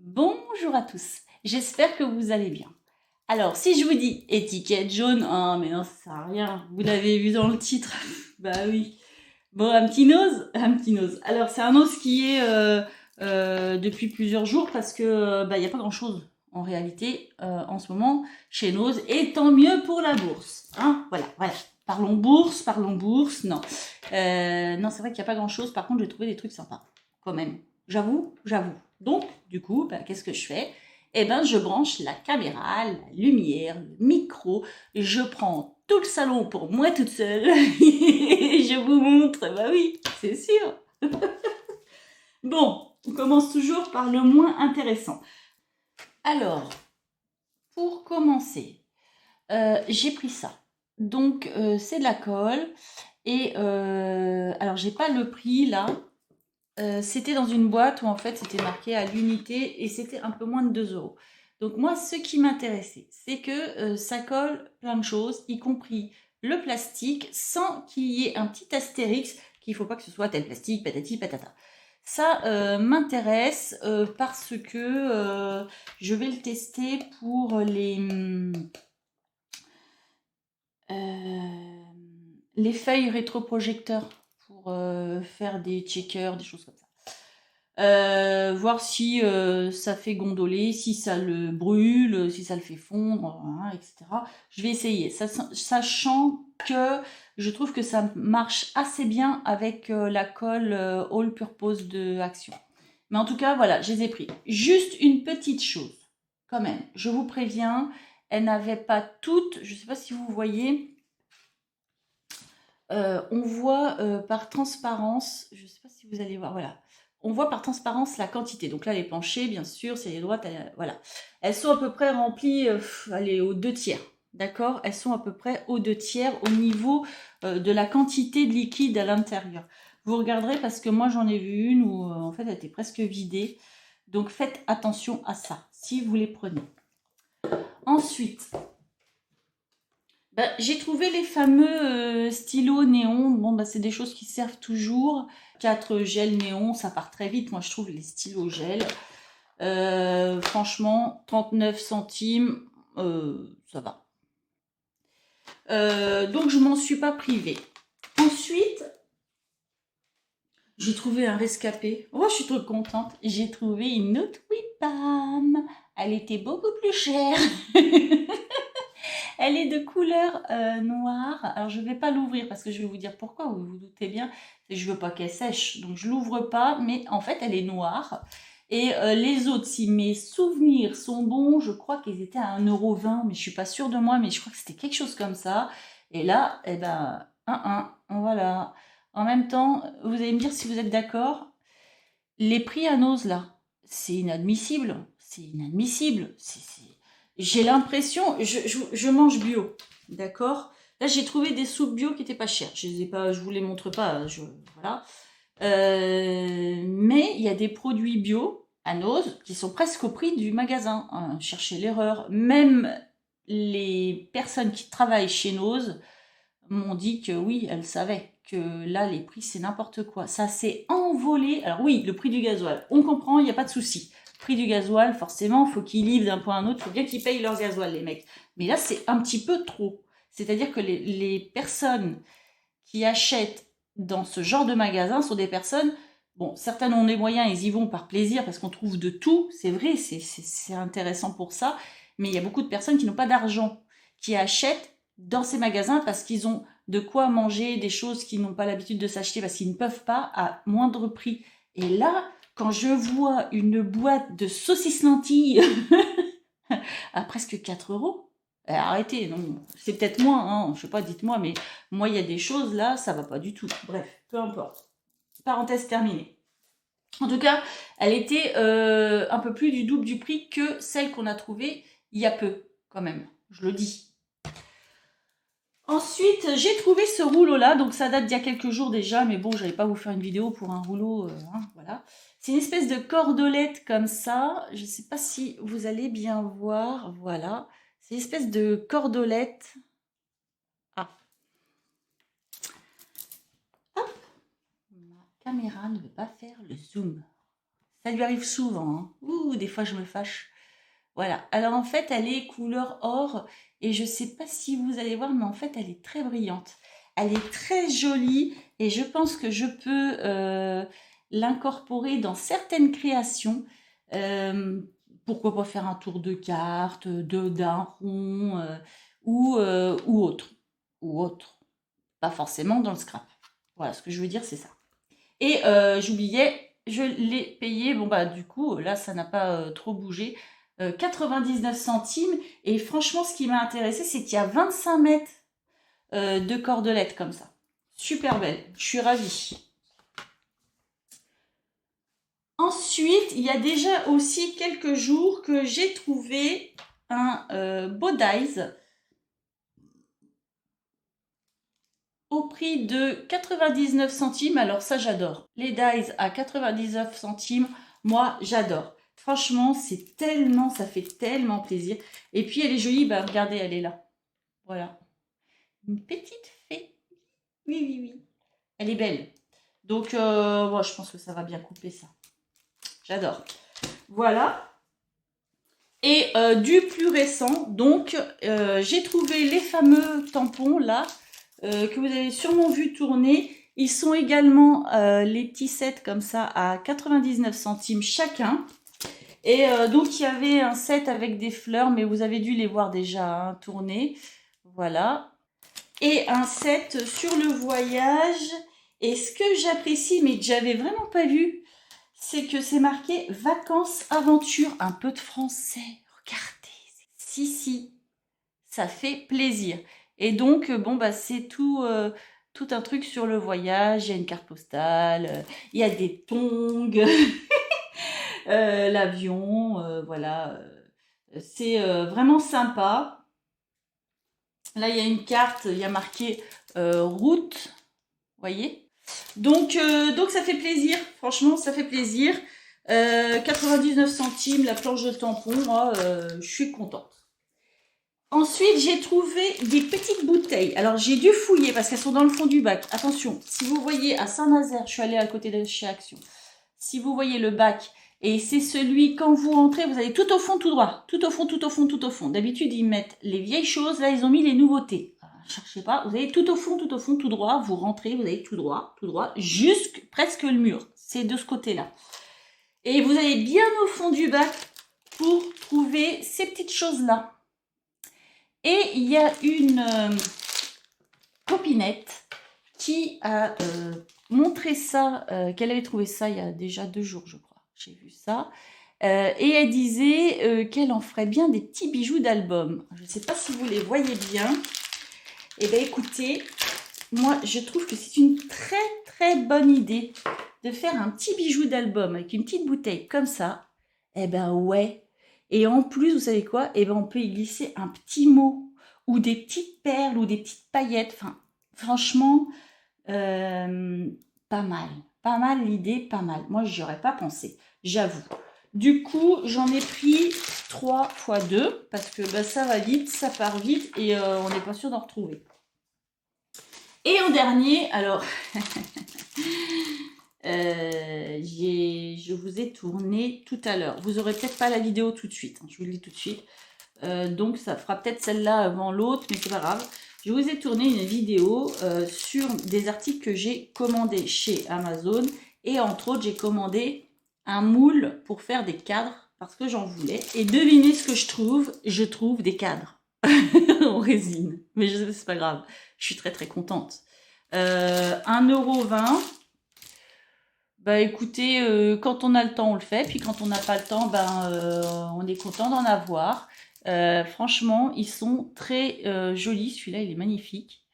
Bonjour à tous, j'espère que vous allez bien. Alors, si je vous dis étiquette jaune, ah mais non, ça sert à rien, vous l'avez vu dans le titre. Bah oui. Bon, un petit nose. Alors, c'est un os qui est depuis plusieurs jours parce que il n'y a pas grand-chose en réalité en ce moment chez Nose, et tant mieux pour la bourse. Hein, voilà, voilà. Parlons bourse, non. Non, c'est vrai qu'il n'y a pas grand-chose, par contre, j'ai trouvé des trucs sympas, quand même. J'avoue, j'avoue. Donc, du coup, qu'est-ce que je fais? Eh ben, je branche la caméra, la lumière, le micro, je prends tout le salon pour moi toute seule et je vous montre, bah oui, c'est sûr. Bon, on commence toujours par le moins intéressant. Alors, pour commencer, j'ai pris ça. Donc, c'est de la colle. Et alors, j'ai pas le prix là. C'était dans une boîte où en fait c'était marqué à l'unité et c'était un peu moins de 2 euros. Donc moi, ce qui m'intéressait, c'est que ça colle plein de choses, y compris le plastique, sans qu'il y ait un petit astérix qu'il ne faut pas que ce soit tel plastique, patati patata. Ça m'intéresse parce que je vais le tester pour les feuilles rétroprojecteurs pour faire des checkers, des choses comme ça. Voir si ça fait gondoler, si ça le brûle, si ça le fait fondre, hein, etc. Je vais essayer, sachant que je trouve que ça marche assez bien avec la colle All Purpose de Action. Mais en tout cas, voilà, je les ai pris. Juste une petite chose, quand même, je vous préviens, elles n'avaient pas toutes, je ne sais pas si vous voyez, on voit par transparence, je ne sais pas si vous allez voir, voilà. On voit par transparence la quantité. Donc là, les planchers, bien sûr, c'est les droites, voilà. Elles sont à peu près remplies, allez, aux 2 tiers. D'accord? Elles sont à peu près aux 2 tiers au niveau de la quantité de liquide à l'intérieur. Vous regarderez parce que moi, j'en ai vu une où en fait, elle était presque vidée. Donc faites attention à ça si vous les prenez. Ensuite, j'ai trouvé les fameux stylos néons. Bon, c'est des choses qui servent toujours. 4 gels néons, ça part très vite. Moi, je trouve les stylos gel. Franchement, 39 centimes, ça va. Donc, je m'en suis pas privée. Ensuite, j'ai trouvé un rescapé. Oh, je suis trop contente. J'ai trouvé une autre Whippam. Elle était beaucoup plus chère. Elle est de couleur noire. Alors, je ne vais pas l'ouvrir parce que je vais vous dire pourquoi, vous vous doutez bien. Je ne veux pas qu'elle sèche, donc je ne l'ouvre pas. Mais en fait, elle est noire. Et les autres, si mes souvenirs sont bons, je crois qu'ils étaient à 1,20 €. Mais je ne suis pas sûre de moi, mais je crois que c'était quelque chose comme ça. Et là, eh ben, voilà. En même temps, vous allez me dire si vous êtes d'accord. Les prix à Nose, là, c'est inadmissible. C'est inadmissible. J'ai l'impression, je mange bio, d'accord. Là, j'ai trouvé des soupes bio qui étaient pas chères. Je les ai pas, je vous les montre pas, voilà. Mais il y a des produits bio à Nose qui sont presque au prix du magasin. Hein, cherchez l'erreur. Même les personnes qui travaillent chez Nose m'ont dit que oui, elles savaient que là, les prix, c'est n'importe quoi. Ça s'est envolé. Alors oui, le prix du gasoil, on comprend, il n'y a pas de souci. Prix du gasoil, forcément, faut qu'ils livrent d'un point à un autre, il faut bien qu'ils payent leur gasoil, les mecs. Mais là, c'est un petit peu trop. C'est-à-dire que les personnes qui achètent dans ce genre de magasin sont des personnes, bon, certaines ont les moyens, ils y vont par plaisir parce qu'on trouve de tout, c'est vrai, c'est intéressant pour ça, mais il y a beaucoup de personnes qui n'ont pas d'argent, qui achètent dans ces magasins parce qu'ils ont de quoi manger des choses qu'ils n'ont pas l'habitude de s'acheter parce qu'ils ne peuvent pas à moindre prix. Et là, quand je vois une boîte de saucisses lentilles à presque 4 euros, arrêtez, non, c'est peut-être moins, hein, je sais pas, dites-moi, mais moi, il y a des choses là, ça va pas du tout. Bref, peu importe. Parenthèse terminée. En tout cas, elle était un peu plus du double du prix que celle qu'on a trouvée il y a peu, quand même, je le dis. Ensuite, j'ai trouvé ce rouleau-là, donc ça date d'il y a quelques jours déjà, mais bon, j'allais pas vous faire une vidéo pour un rouleau, voilà. C'est une espèce de cordelette comme ça, je ne sais pas si vous allez bien voir, voilà. C'est une espèce de cordelette. Ah, hop, ma caméra ne veut pas faire le zoom. Ça lui arrive souvent, hein. des fois je me fâche. Voilà. Alors en fait, elle est couleur or et je sais pas si vous allez voir, mais en fait, elle est très brillante. Elle est très jolie et je pense que je peux l'incorporer dans certaines créations. Euh, Pourquoi pas faire un tour de cartes, d'un rond ou autre. Ou autre. Pas forcément dans le scrap. Voilà, ce que je veux dire, c'est ça. Et j'oubliais, je l'ai payé, bon bah du coup, là ça n'a pas trop bougé, 99 centimes. Et franchement, ce qui m'a intéressé, c'est qu'il y a 25 mètres de cordelettes comme ça. Super belle, je suis ravie. Ensuite, il y a déjà aussi quelques jours que j'ai trouvé un beau dies au prix de 99 centimes. Alors ça, j'adore. Les dies à 99 centimes, moi, j'adore. Franchement, c'est tellement, ça fait tellement plaisir. Et puis, elle est jolie. Bah, regardez, elle est là. Voilà. Une petite fée. Oui, oui, oui. Elle est belle. Donc, moi, je pense que ça va bien couper ça. J'adore. Voilà. Et du plus récent, donc, j'ai trouvé les fameux tampons, là, que vous avez sûrement vu tourner. Ils sont également les petits sets comme ça à 99 centimes chacun. Et donc il y avait un set avec des fleurs, mais vous avez dû les voir déjà hein, tourner. Voilà. Et un set sur le voyage. Et ce que j'apprécie, mais que j'avais vraiment pas vu, c'est que c'est marqué vacances, aventures, un peu de français. Regardez. Si, si. Ça fait plaisir. Et donc, bon, bah, c'est tout un truc sur le voyage. Il y a une carte postale, il y a des tongs, l'avion, voilà. C'est vraiment sympa. Là, il y a une carte, il y a marqué route, voyez. Donc, ça fait plaisir. Franchement, ça fait plaisir. 99 centimes, la planche de tampon, moi, je suis contente. Ensuite, j'ai trouvé des petites bouteilles. Alors, j'ai dû fouiller parce qu'elles sont dans le fond du bac. Attention, si vous voyez à Saint-Nazaire, je suis allée à côté de chez Action. Si vous voyez le bac, et c'est celui, quand vous rentrez, vous allez tout au fond, tout droit. Tout au fond, tout au fond, tout au fond. D'habitude, ils mettent les vieilles choses. Là, ils ont mis les nouveautés. Cherchez pas. Vous allez tout au fond, tout droit. Vous rentrez, vous allez tout droit, jusqu'à presque le mur. C'est de ce côté-là. Et vous allez bien au fond du bac pour trouver ces petites choses-là. Et il y a une copinette qui a montré ça, qu'elle avait trouvé ça il y a déjà 2 jours, je crois. J'ai vu ça. Et elle disait qu'elle en ferait bien des petits bijoux d'album. Je ne sais pas si vous les voyez bien. Eh bien, écoutez, moi, je trouve que c'est une très, très bonne idée de faire un petit bijou d'album avec une petite bouteille comme ça. Eh ben ouais. Et en plus, vous savez quoi? Eh ben, on peut y glisser un petit mot ou des petites perles ou des petites paillettes. Enfin, franchement, pas mal. Pas mal l'idée, pas mal. Moi, j'y aurais pas pensé, j'avoue. Du coup, j'en ai pris 3 x 2 parce que bah, ça va vite, ça part vite et on n'est pas sûr d'en retrouver. Et en dernier, alors, je vous ai tourné tout à l'heure. Vous n'aurez peut-être pas la vidéo tout de suite, hein, je vous le dis tout de suite. Donc ça fera peut-être celle-là avant l'autre, mais c'est pas grave. Je vous ai tourné une vidéo sur des articles que j'ai commandés chez Amazon. Et entre autres, j'ai commandé un moule pour faire des cadres parce que j'en voulais. Et devinez ce que je trouve? Je trouve des cadres en résine. Mais c'est pas grave, je suis très très contente. 1,20 €. Bah écoutez, quand on a le temps, on le fait. Puis quand on n'a pas le temps, on est content d'en avoir. Franchement, ils sont très jolis. Celui-là, il est magnifique.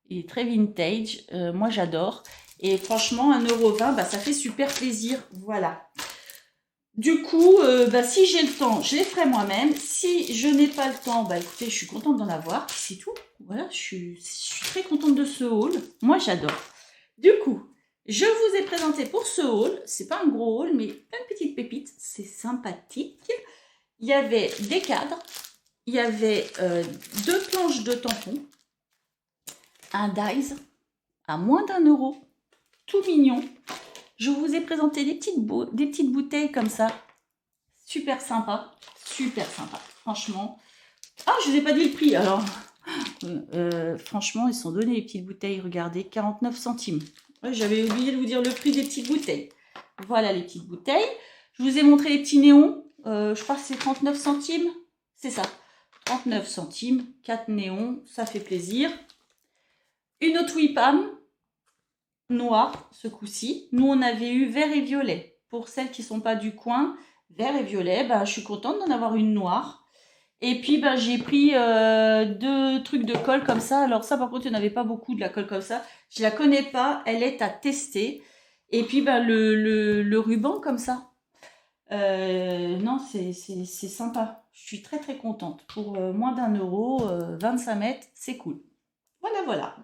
Il est très vintage. Moi, j'adore. Et franchement, 1,20 €, ça fait super plaisir. Voilà. Du coup, si j'ai le temps, je les ferai moi-même. Si je n'ai pas le temps, écoutez, je suis contente d'en avoir. C'est tout. Voilà, je suis très contente de ce haul. Moi, j'adore. Du coup, je vous ai présenté pour ce haul. C'est pas un gros haul, mais plein de petites pépites. C'est sympathique. Il y avait des cadres. Il y avait 2 planches de tampons. Un dies à moins d'1 €. Tout mignon. Je vous ai présenté des petites bouteilles comme ça. super sympa, franchement. Ah, je vous ai pas dit le prix, alors. Franchement, ils sont donnés les petites bouteilles, regardez, 49 centimes. Ouais, j'avais oublié de vous dire le prix des petites bouteilles. Voilà les petites bouteilles. Je vous ai montré les petits néons, je crois que c'est 39 centimes, c'est ça. 39 centimes, 4 néons, ça fait plaisir. Une autre Wipam, noire ce coup-ci. Nous, on avait eu vert et violet. Pour celles qui ne sont pas du coin, vert et violet, bah, je suis contente d'en avoir une noire. Et puis, bah, j'ai pris 2 trucs de colle comme ça. Alors ça, par contre, il n'y en avait pas beaucoup de la colle comme ça. Je la connais pas, elle est à tester. Et puis, bah, le ruban comme ça. Non, c'est sympa. Je suis très très contente. Pour moins d'1 €, 25 mètres, c'est cool. Voilà, voilà.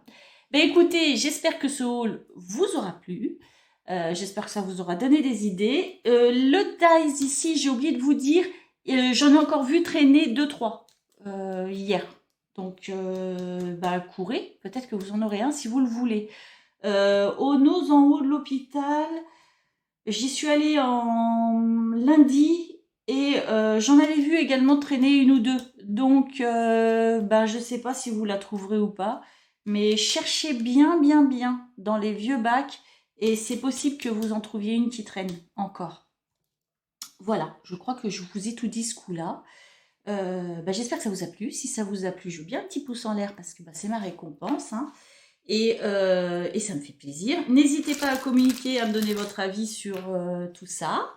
Ben écoutez, j'espère que ce haul vous aura plu. J'espère que ça vous aura donné des idées. Le dies ici, j'ai oublié de vous dire, j'en ai encore vu traîner 2-3 hier. Donc, bah, courez, peut-être que vous en aurez un si vous le voulez. Au Nose en haut de l'hôpital, j'y suis allée en lundi et j'en avais vu également traîner 1 ou 2. Donc, bah, je ne sais pas si vous la trouverez ou pas. Mais cherchez bien, bien, bien dans les vieux bacs et c'est possible que vous en trouviez une qui traîne encore. Voilà, je crois que je vous ai tout dit ce coup-là. Bah, j'espère que ça vous a plu. Si ça vous a plu, je veux bien un petit pouce en l'air parce que bah, c'est ma récompense. Hein. Et ça me fait plaisir. N'hésitez pas à communiquer, à me donner votre avis sur tout ça.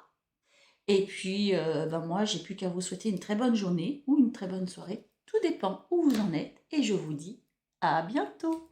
Et puis, ben moi, j'ai plus qu'à vous souhaiter une très bonne journée ou une très bonne soirée. Tout dépend où vous en êtes. Et je vous dis à bientôt.